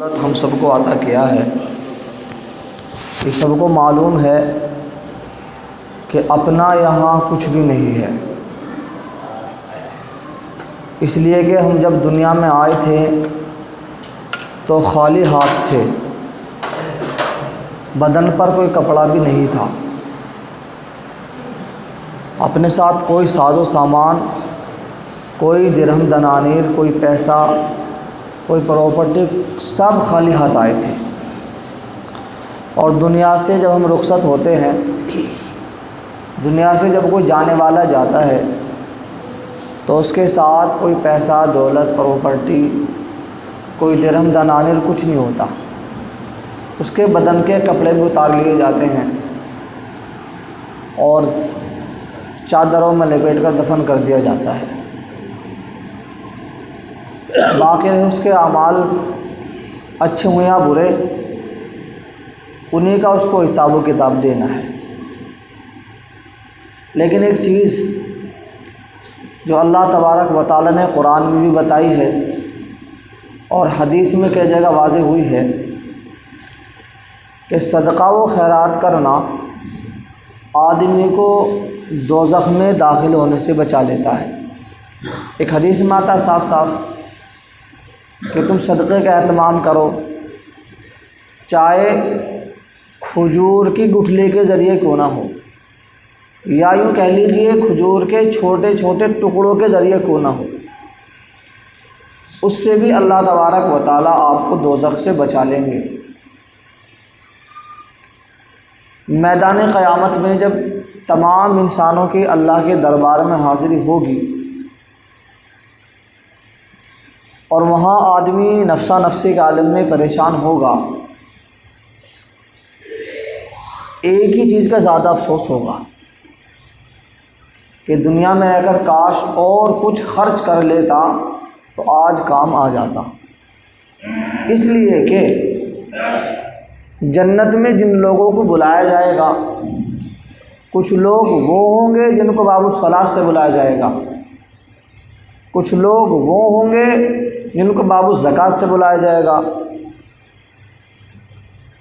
ہم سب کو عطا کیا ہے، یہ سب کو معلوم ہے کہ اپنا یہاں کچھ بھی نہیں ہے، اس لیے کہ ہم جب دنیا میں آئے تھے تو خالی ہاتھ تھے، بدن پر کوئی کپڑا بھی نہیں تھا، اپنے ساتھ کوئی ساز و سامان، کوئی درہم دنانیر، کوئی پیسہ، کوئی پراپرٹی، سب خالی ہاتھ آئے تھے۔ اور دنیا سے جب ہم رخصت ہوتے ہیں، دنیا سے جب کوئی جانے والا جاتا ہے تو اس کے ساتھ کوئی پیسہ، دولت، پراپرٹی، کوئی درہم دنانیر کچھ نہیں ہوتا، اس کے بدن کے کپڑے بھی اتار لیے جاتے ہیں اور چادروں میں لپیٹ کر دفن کر دیا جاتا ہے۔ باقی اس کے اعمال اچھے ہوں یا برے، انہی کا اس کو حساب و کتاب دینا ہے۔ لیکن ایک چیز جو اللہ تبارک و تعالیٰ نے قرآن میں بھی بتائی ہے اور حدیث میں کئی جگہ واضح ہوئی ہے کہ صدقہ و خیرات کرنا آدمی کو دوزخ میں داخل ہونے سے بچا لیتا ہے۔ ایک حدیث میں آتا ہے صاف صاف کہ تم صدقے کا اہتمام کرو، چاہے کھجور کی گٹھلی کے ذریعے کیوں نہ ہو، یا یوں کہہ لیجئے کھجور کے چھوٹے چھوٹے ٹکڑوں کے ذریعے کیوں نہ ہو، اس سے بھی اللہ تبارک و تعالیٰ آپ کو دوزخ سے بچا لیں گے۔ میدان قیامت میں جب تمام انسانوں کی اللہ کے دربار میں حاضری ہوگی اور وہاں آدمی نفسا نفسی کے عالم میں پریشان ہوگا، ایک ہی چیز کا زیادہ افسوس ہوگا کہ دنیا میں رہ کر کاش اور کچھ خرچ کر لیتا تو آج کام آ جاتا۔ اس لیے کہ جنت میں جن لوگوں کو بلایا جائے گا، کچھ لوگ وہ ہوں گے جن کو باب الصلاۃ سے بلایا جائے گا، کچھ لوگ وہ ہوں گے جن کو باب الزکوٰۃ سے بلایا جائے گا،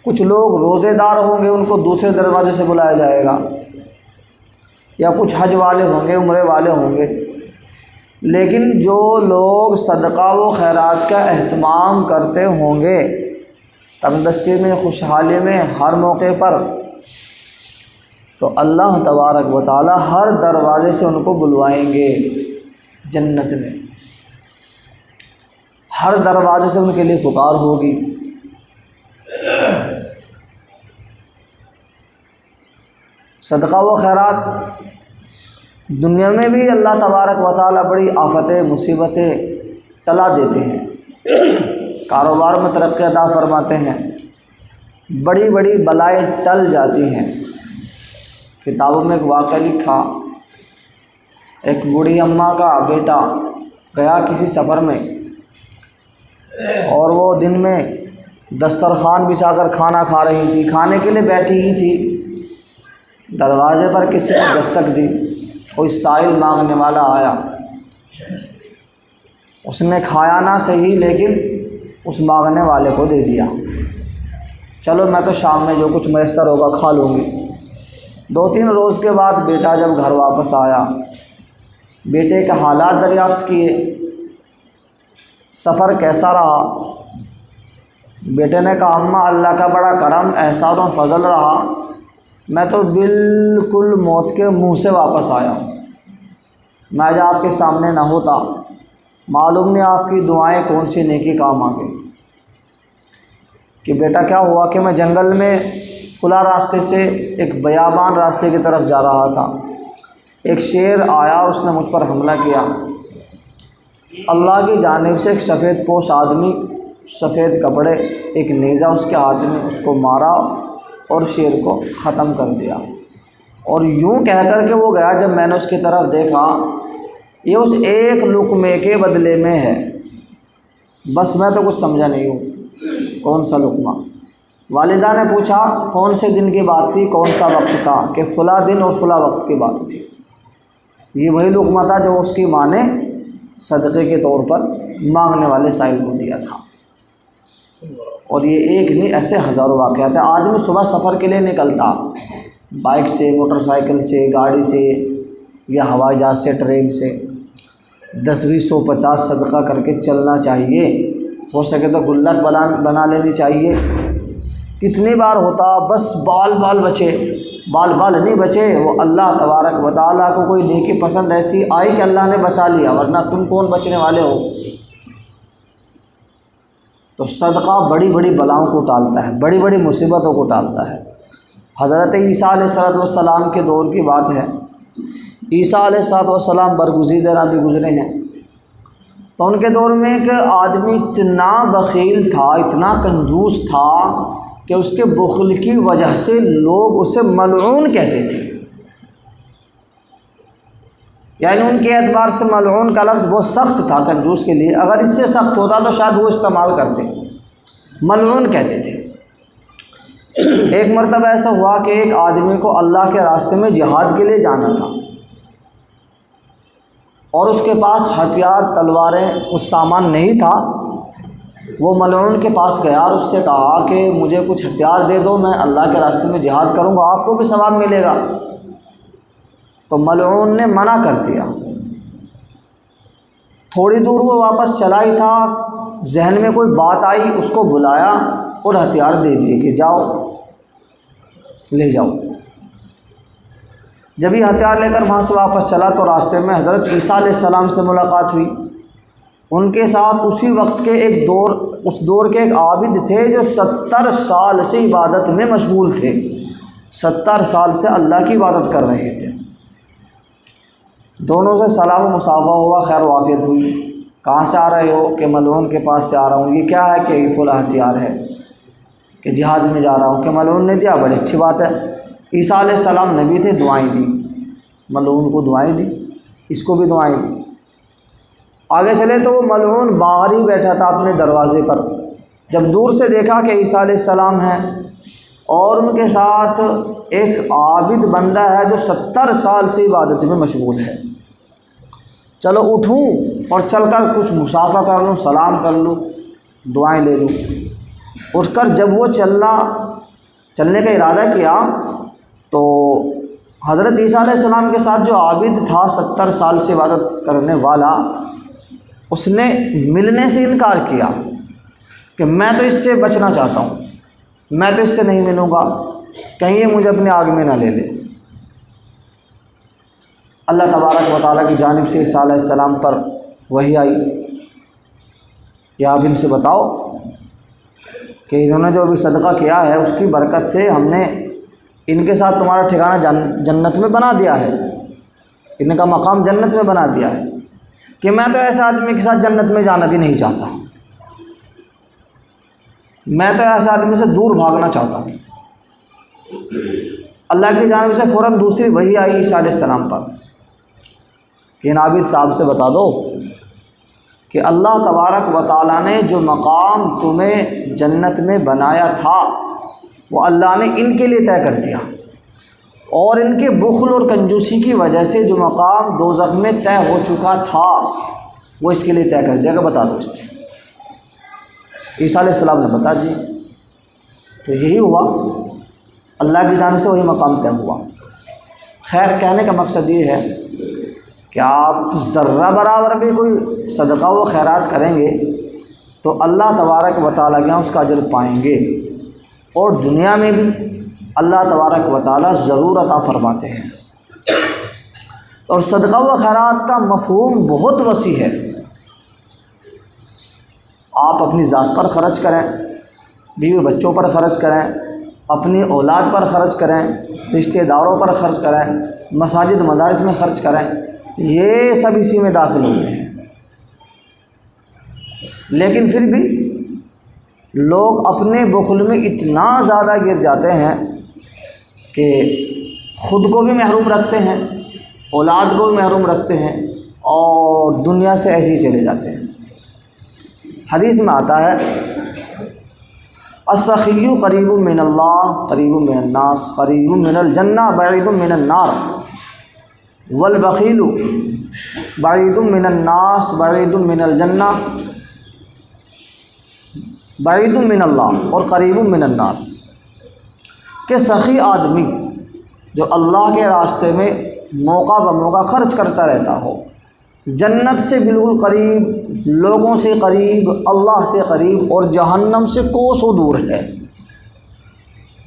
کچھ لوگ روزے دار ہوں گے، ان کو دوسرے دروازے سے بلایا جائے گا، یا کچھ حج والے ہوں گے، عمرے والے ہوں گے۔ لیکن جو لوگ صدقہ و خیرات کا اہتمام کرتے ہوں گے تندرستی میں، خوشحالی میں، ہر موقع پر، تو اللہ تبارک و تعالی ہر دروازے سے ان کو بلوائیں گے جنت میں، ہر دروازے سے ان کے لیے پکار ہوگی۔ صدقہ و خیرات دنیا میں بھی اللہ تبارک و تعالیٰ بڑی آفتیں، مصیبتیں ٹلا دیتے ہیں، کاروبار میں ترقی عطا فرماتے ہیں، بڑی بڑی بلائیں ٹل جاتی ہیں۔ کتابوں میں ایک واقعہ لکھا، ایک بوڑھی اماں کا بیٹا گیا کسی سفر میں اور وہ دن میں دسترخوان بچھا کر کھانا کھا رہی تھی، کھانے کے لیے بیٹھی ہی تھی، دروازے پر کسی نے دستک دی، کوئی سائل مانگنے والا آیا، اس نے کھایا نہ صحیح لیکن اس مانگنے والے کو دے دیا، چلو میں تو شام میں جو کچھ میسر ہوگا کھا لوں گی۔ 2-3 روز کے بعد بیٹا جب گھر واپس آیا، بیٹے کے حالات دریافت کیے، سفر کیسا رہا؟ بیٹے نے کہا اماں اللہ کا بڑا کرم، احسان و فضل رہا، میں تو بالکل موت کے منہ سے واپس آیا ہوں، میں آج آپ کے سامنے نہ ہوتا معلوم نہیں آپ کی دعائیں کون سی نیکی کام آ گئی۔ کہ بیٹا کیا ہوا؟ کہ میں جنگل میں فلاں راستے سے ایک بیابان راستے کی طرف جا رہا تھا، ایک شیر آیا، اس نے مجھ پر حملہ کیا، اللہ کی جانب سے ایک سفید پوش آدمی، سفید کپڑے، ایک نیزہ اس کے ہاتھ میں، اس کو مارا اور شیر کو ختم کر دیا۔ اور یوں کہہ کر کے وہ گیا، جب میں نے اس کی طرف دیکھا، یہ اس ایک لقمے کے بدلے میں ہے، بس میں تو کچھ سمجھا نہیں ہوں کون سا لقمہ۔ والدہ نے پوچھا کون سے دن کی بات تھی، کون سا وقت تھا؟ کہ فلاں دن اور فلاں وقت کی بات تھی۔ یہ وہی لقمہ تھا جو اس کی ماں نے صدقے کے طور پر مانگنے والے سائل کو دیا تھا۔ اور یہ ایک نہیں، ایسے ہزاروں واقعات ہیں۔ آدمی صبح سفر کے لیے نکلتا، بائک سے، موٹر سائیکل سے، گاڑی سے یا ہوائی جہاز سے، ٹرین سے، 10 20 100 50 صدقہ کر کے چلنا چاہیے۔ ہو سکے تو گلک بنا لینی چاہیے۔ کتنی بار ہوتا بس بال بچے، بال نہیں بچے، وہ اللہ تبارک و تعالیٰ کو کوئی نیکی پسند ایسی آئی کہ اللہ نے بچا لیا، ورنہ تم کون بچنے والے ہو۔ تو صدقہ بڑی بڑی بلاؤں کو ٹالتا ہے، بڑی بڑی مصیبتوں کو ٹالتا ہے۔ حضرت عیسیٰ علیہ السلام کے دور کی بات ہے۔ عیسیٰ علیہ السلام برگزیدہ نبی گزرے ہیں، تو ان کے دور میں ایک آدمی اتنا بخیل تھا، اتنا کنجوس تھا کہ اس کے بخل کی وجہ سے لوگ اسے ملعون کہتے تھے۔ یعنی ان کے اعتبار سے ملعون کا لفظ بہت سخت تھا کنجوس کے لیے، اگر اس سے سخت ہوتا تو شاید وہ استعمال کرتے، ملعون کہتے تھے۔ ایک مرتبہ ایسا ہوا کہ ایک آدمی کو اللہ کے راستے میں جہاد کے لیے جانا تھا، اور اس کے پاس ہتھیار، تلواریں، کچھ سامان نہیں تھا۔ وہ ملعون کے پاس گیا اور اس سے کہا کہ مجھے کچھ ہتھیار دے دو، میں اللہ کے راستے میں جہاد کروں گا، آپ کو بھی ثواب ملے گا۔ تو ملعون نے منع کر دیا۔ تھوڑی دور وہ واپس چلا ہی تھا، ذہن میں کوئی بات آئی، اس کو بلایا اور ہتھیار دے دیے کہ جاؤ لے جاؤ۔ جب یہ ہتھیار لے کر وہاں سے واپس چلا تو راستے میں حضرت عیسیٰ علیہ السلام سے ملاقات ہوئی۔ ان کے ساتھ اسی وقت کے اس دور کے ایک عابد تھے جو 70 سال سے عبادت میں مشغول تھے، 70 سال سے اللہ کی عبادت کر رہے تھے۔ دونوں سے سلام و مصافحہ ہوا، خیر و عافیت ہوئی۔ کہاں سے آ رہے ہو؟ کہ ملعون کے پاس سے آ رہا ہوں۔ یہ کیا ہے؟ کہ یہ فلاں ہتھیار ہے، کہ جہاد میں جا رہا ہوں۔ کہ ملعون نے دیا، بڑی اچھی بات ہے۔ عیسیٰ علیہ السلام نبی تھے، دعائیں دی، ملعون کو دعائیں دی، اس کو بھی دعائیں دی۔ آگے چلے تو وہ ملعون باہر ہی بیٹھا تھا اپنے دروازے پر۔ جب دور سے دیکھا کہ عیسیٰ علیہ السلام ہیں اور ان کے ساتھ ایک عابد بندہ ہے جو 70 سال سے عبادت میں مشغول ہے، چلو اٹھوں اور چل کر کچھ مصافحہ کر لوں، سلام کر لوں، دعائیں لے لوں۔ اٹھ کر جب وہ چلنے کا ارادہ کیا تو حضرت عیسیٰ علیہ السلام کے ساتھ جو عابد تھا 70 سال سے عبادت کرنے والا، اس نے ملنے سے انکار کیا کہ میں تو اس سے بچنا چاہتا ہوں، میں تو اس سے نہیں ملوں گا، کہیں یہ مجھے اپنے آگ میں نہ لے لے۔ اللہ تبارک و تعالیٰ کی جانب سے عیسیٰ علیہ السلام پر وحی آئی کہ آپ ان سے بتاؤ کہ انہوں نے جو بھی صدقہ کیا ہے اس کی برکت سے ہم نے ان کے ساتھ تمہارا ٹھکانہ جنت میں بنا دیا ہے، ان کا مقام جنت میں بنا دیا ہے، کہ میں تو ایسے آدمی کے ساتھ جنت میں جانا بھی نہیں چاہتا، میں تو ایسے آدمی سے دور بھاگنا چاہتا ہوں۔ اللہ کی جانب سے فوراً دوسری وحی آئی عیسیٰ علیہ السلام پر کہ ان عابد صاحب سے بتا دو کہ اللہ تبارک و تعالیٰ نے جو مقام تمہیں جنت میں بنایا تھا وہ اللہ نے ان کے لیے طے کر دیا، اور ان کے بخل اور کنجوسی کی وجہ سے جو مقام دوزخ میں طے ہو چکا تھا وہ اس کے لیے طے کر دیا کہ بتا دو اس سے۔ عیسیٰ علیہ السلام نے بتا دیا، تو یہی ہوا، اللہ کی جانب سے وہی مقام طے ہوا۔ خیر، کہنے کا مقصد یہ ہے کہ آپ ذرہ برابر بھی کوئی صدقہ و خیرات کریں گے تو اللہ تبارک و تعالیٰ کے یہاں اس کا اجر پائیں گے، اور دنیا میں بھی اللہ تبارک و تعالیٰ ضرور عطا فرماتے ہیں۔ اور صدقہ و خیرات کا مفہوم بہت وسیع ہے۔ آپ اپنی ذات پر خرچ کریں، بیوی بچوں پر خرچ کریں، اپنی اولاد پر خرچ کریں، رشتہ داروں پر خرچ کریں، مساجد مدارس میں خرچ کریں، یہ سب اسی میں داخل ہوتے ہیں۔ لیکن پھر بھی لوگ اپنے بخل میں اتنا زیادہ گر جاتے ہیں کہ خود کو بھی محروم رکھتے ہیں، اولاد کو بھی محروم رکھتے ہیں، اور دنیا سے ایسے ہی چلے جاتے ہیں۔ حدیث میں آتا ہے السخی قریب من اللہ قریب من الناس قریب من الجنہ بعید من النار والبخیل بعید من الناس بعید من الجنہ بعید من اللہ اور قریب من النار، کہ سخی آدمی جو اللہ کے راستے میں موقع بموقع خرچ کرتا رہتا ہو، جنت سے بالکل قریب، لوگوں سے قریب، اللہ سے قریب، اور جہنم سے کوسوں دور ہے۔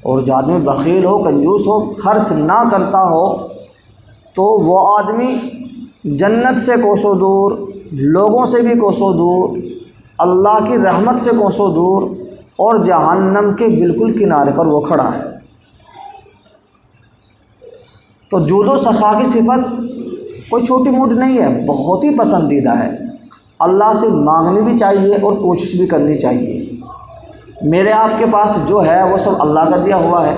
اور جو آدمی بخیل ہو، کنجوس ہو، خرچ نہ کرتا ہو، تو وہ آدمی جنت سے کوسوں دور، لوگوں سے بھی کوسوں دور، اللہ کی رحمت سے کوسوں دور، اور جہنم کے بالکل کنارے پر وہ کھڑا ہے۔ تو جود و سخا کی صفت کوئی چھوٹی موٹی نہیں ہے، بہت ہی پسندیدہ ہے۔ اللہ سے مانگنی بھی چاہیے اور کوشش بھی کرنی چاہیے۔ میرے آپ کے پاس جو ہے وہ سب اللہ کا دیا ہوا ہے،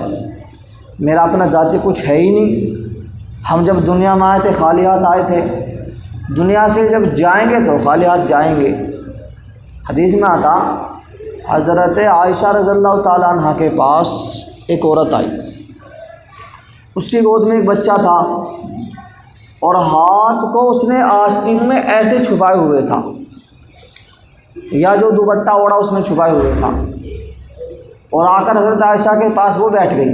میرا اپنا ذاتی کچھ ہے ہی نہیں۔ ہم جب دنیا میں آئے تھے خالی ہاتھ آئے تھے، دنیا سے جب جائیں گے تو خالی ہاتھ جائیں گے۔ حدیث میں آتا، حضرت عائشہ رضی اللہ تعالیٰ عنہ کے پاس ایک عورت آئی، اس کی گود میں ایک بچہ تھا، اور ہاتھ کو اس نے آستین میں ایسے چھپائے ہوئے تھا، یا جو دوپٹہ اوڑا اس میں چھپائے ہوئے تھا، اور آ کر حضرت عائشہ کے پاس وہ بیٹھ گئی۔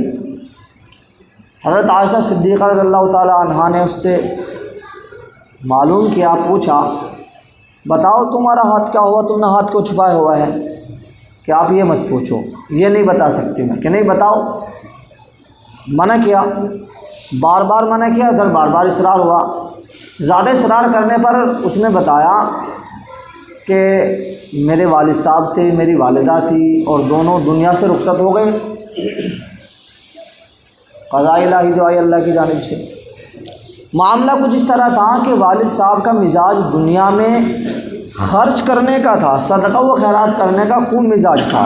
حضرت عائشہ صدیقہ رضی اللہ تعالیٰ عنہا نے اس سے معلوم کیا، پوچھا بتاؤ تمہارا ہاتھ کیا ہوا، تم نے ہاتھ کو چھپایا ہوا ہے؟ کہ آپ یہ مت پوچھو، یہ نہیں بتا سکتی میں، کہ نہیں بتاؤ۔ منع کیا، بار بار منع کیا، ادھر بار بار اصرار ہوا۔ زیادہ اصرار کرنے پر اس نے بتایا کہ میرے والد صاحب تھے، میری والدہ تھی، اور دونوں دنیا سے رخصت ہو گئے، قضاء الہی جو آئی اللہ کی جانب سے۔ معاملہ کچھ اس طرح تھا کہ والد صاحب کا مزاج دنیا میں خرچ کرنے کا تھا، صدقہ و خیرات کرنے کا خوب مزاج تھا،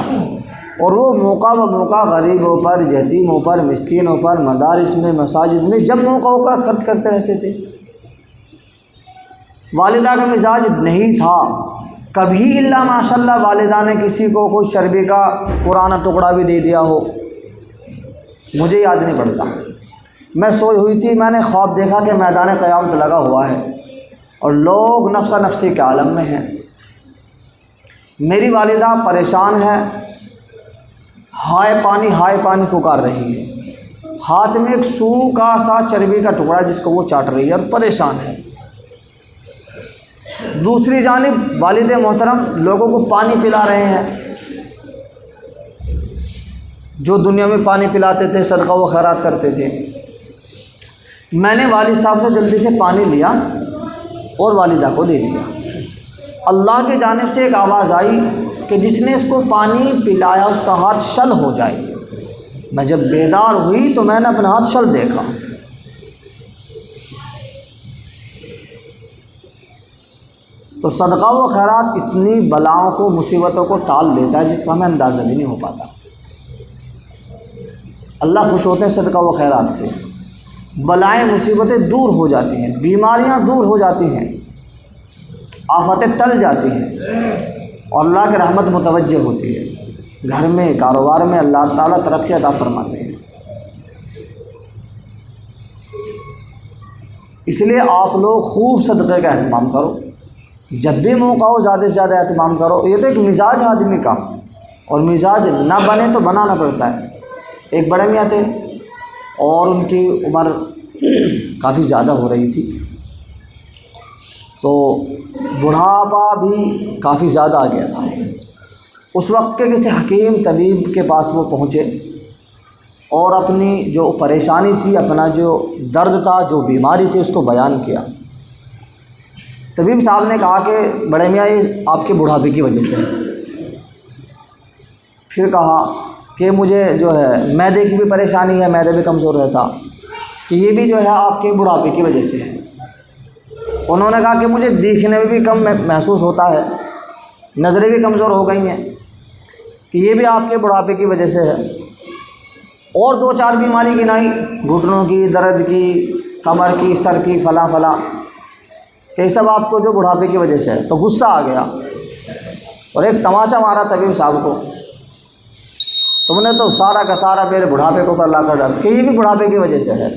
اور وہ موقع موقع غریبوں پر، یتیموں پر، مسکینوں پر، مدارس میں، مساجد میں جب موقع کا خرچ کرتے رہتے تھے۔ والدہ کا مزاج نہیں تھا کبھی الا ماشاء اللہ والدہ نے کسی کو کوئی چربی کا پرانا ٹکڑا بھی دے دیا ہو، مجھے یاد نہیں پڑتا، میں سوئی ہوئی تھی، میں نے خواب دیکھا کہ میدان قیامت لگا ہوا ہے اور لوگ نفسا نفسی کے عالم میں ہیں، میری والدہ پریشان ہے، ہائے پانی پکار رہی ہے، ہاتھ میں ایک سوکھا سا چربی کا ٹکڑا جس کو وہ چاٹ رہی ہے اور پریشان ہے۔ دوسری جانب والد محترم لوگوں کو پانی پلا رہے ہیں، جو دنیا میں پانی پلاتے تھے، صدقہ و خیرات کرتے تھے۔ میں نے والد صاحب سے جلدی سے پانی لیا اور والدہ کو دے دیا۔ اللہ کی جانب سے ایک آواز آئی کہ جس نے اس کو پانی پلایا اس کا ہاتھ شل ہو جائے۔ میں جب بیدار ہوئی تو میں نے اپنا ہاتھ شل دیکھا۔ تو صدقہ و خیرات اتنی بلاؤں کو، مصیبتوں کو ٹال دیتا ہے جس کا ہمیں اندازہ بھی نہیں ہو پاتا۔ اللہ خوش ہوتے ہیں صدقہ و خیرات سے، بلائیں مصیبتیں دور ہو جاتی ہیں، بیماریاں دور ہو جاتی ہیں، آفتیں ٹل جاتی ہیں، اور اللہ کی رحمت متوجہ ہوتی ہے۔ گھر میں، کاروبار میں اللہ تعالیٰ ترقی عطا فرماتے ہیں۔ اس لیے آپ لوگ خوب صدقے کا اہتمام کرو، جب بھی موقع ہو زیادہ سے زیادہ اہتمام کرو۔ یہ تو ایک مزاج ہے آدمی کا، اور مزاج نہ بنے تو بنانا پڑتا ہے۔ ایک بڑے میاں تھے اور ان کی عمر کافی زیادہ ہو رہی تھی، تو بڑھاپا بھی کافی زیادہ آ گیا تھا۔ اس وقت کے کسی حکیم طبیب کے پاس وہ پہنچے اور اپنی جو پریشانی تھی، اپنا جو درد تھا، جو بیماری تھی، اس کو بیان کیا۔ طبیب صاحب نے کہا کہ بڑے میاں یہ آپ کے بڑھاپے کی وجہ سے ہے۔ پھر کہا کہ مجھے جو ہے معدے کی بھی پریشانی ہے، معدہ بھی کمزور رہتا، کہ یہ بھی جو ہے آپ کے بڑھاپے کی وجہ سے ہے۔ انہوں نے کہا کہ مجھے دیکھنے میں بھی کم محسوس ہوتا ہے، نظریں بھی کمزور ہو گئی ہیں، کہ یہ بھی آپ کے بڑھاپے کی وجہ سے ہے۔ اور دو چار بیماری گنائی، گھٹنوں کی، درد کی، کمر کی، سر کی، فلاں فلاں، یہ سب آپ کو جو بڑھاپے کی وجہ سے ہے۔ تو غصہ آ گیا اور ایک تماچا مارا طبیب صاحب کو، تم نے تو سارا کا سارا میرے بڑھاپے کو اوپر لا کر ڈال، کہ یہ بھی بڑھاپے کی وجہ سے ہے۔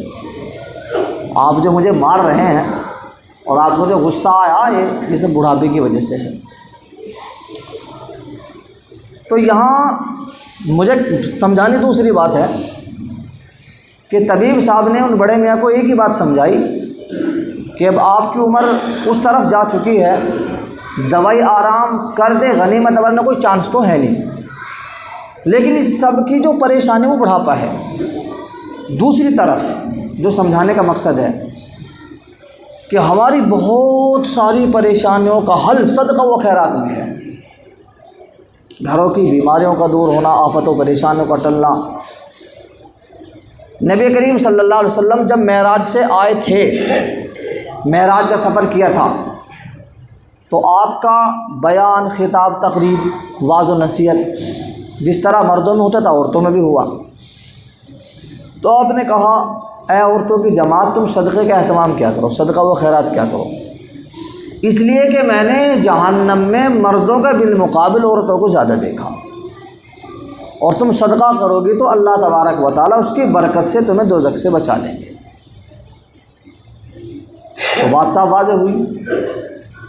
آپ جو مجھے مار رہے ہیں اور آپ کو جو غصہ آیا، یہ سب بڑھاپے کی وجہ سے ہے۔ تو یہاں مجھے سمجھانی دوسری بات ہے کہ طبیب صاحب نے ان بڑے میاں کو ایک ہی بات سمجھائی کہ اب آپ کی عمر اس طرف جا چکی ہے، دوائی آرام کر دے غنیمت، ورنہ کوئی چانس تو ہے نہیں، لیکن اس سب کی جو پریشانی وہ بڑھاپا ہے۔ دوسری طرف جو سمجھانے کا مقصد ہے کہ ہماری بہت ساری پریشانیوں کا حل صدقہ و خیرات میں ہے، گھروں کی بیماریوں کا دور ہونا، آفت و پریشانیوں کا ٹلنا۔ نبی کریم صلی اللہ علیہ وسلم جب معراج سے آئے تھے، معراج کا سفر کیا تھا، تو آپ کا بیان، خطاب، تقریر، واعظ و نصیحت جس طرح مردوں میں ہوتا تھا عورتوں میں بھی ہوا۔ تو آپ نے کہا اے عورتوں کی جماعت، تم صدقے کا اہتمام کیا کرو، صدقہ و خیرات کیا کرو، اس لیے کہ میں نے جہنم میں مردوں کا بالمقابل عورتوں کو زیادہ دیکھا، اور تم صدقہ کرو گی تو اللہ تبارک و تعالیٰ اس کی برکت سے تمہیں دوزخ سے بچا لیں گے۔ تو بات صاف واضح ہوئی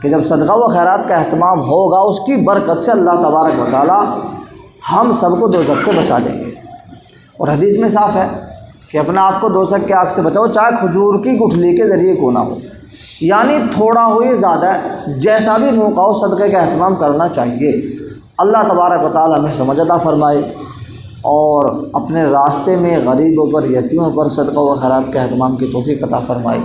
کہ جب صدقہ و خیرات کا اہتمام ہوگا، اس کی برکت سے اللہ تبارک و تعالیٰ ہم سب کو دوزخ سے بچا لیں گے۔ اور حدیث میں صاف ہے کہ اپنا آپ کو دوزخ کے آگ سے بچاؤ، چاہے کھجور کی گٹھلی کے ذریعے کیوں نہ ہو، یعنی تھوڑا ہو یا زیادہ، جیسا بھی موقع ہو صدقے کا اہتمام کرنا چاہیے۔ اللہ تبارک و تعالیٰ ہمیں سمجھ عطا فرمائے اور اپنے راستے میں غریبوں پر، یتیموں پر صدقہ و خیرات کے اہتمام کی توفیق عطا فرمائے۔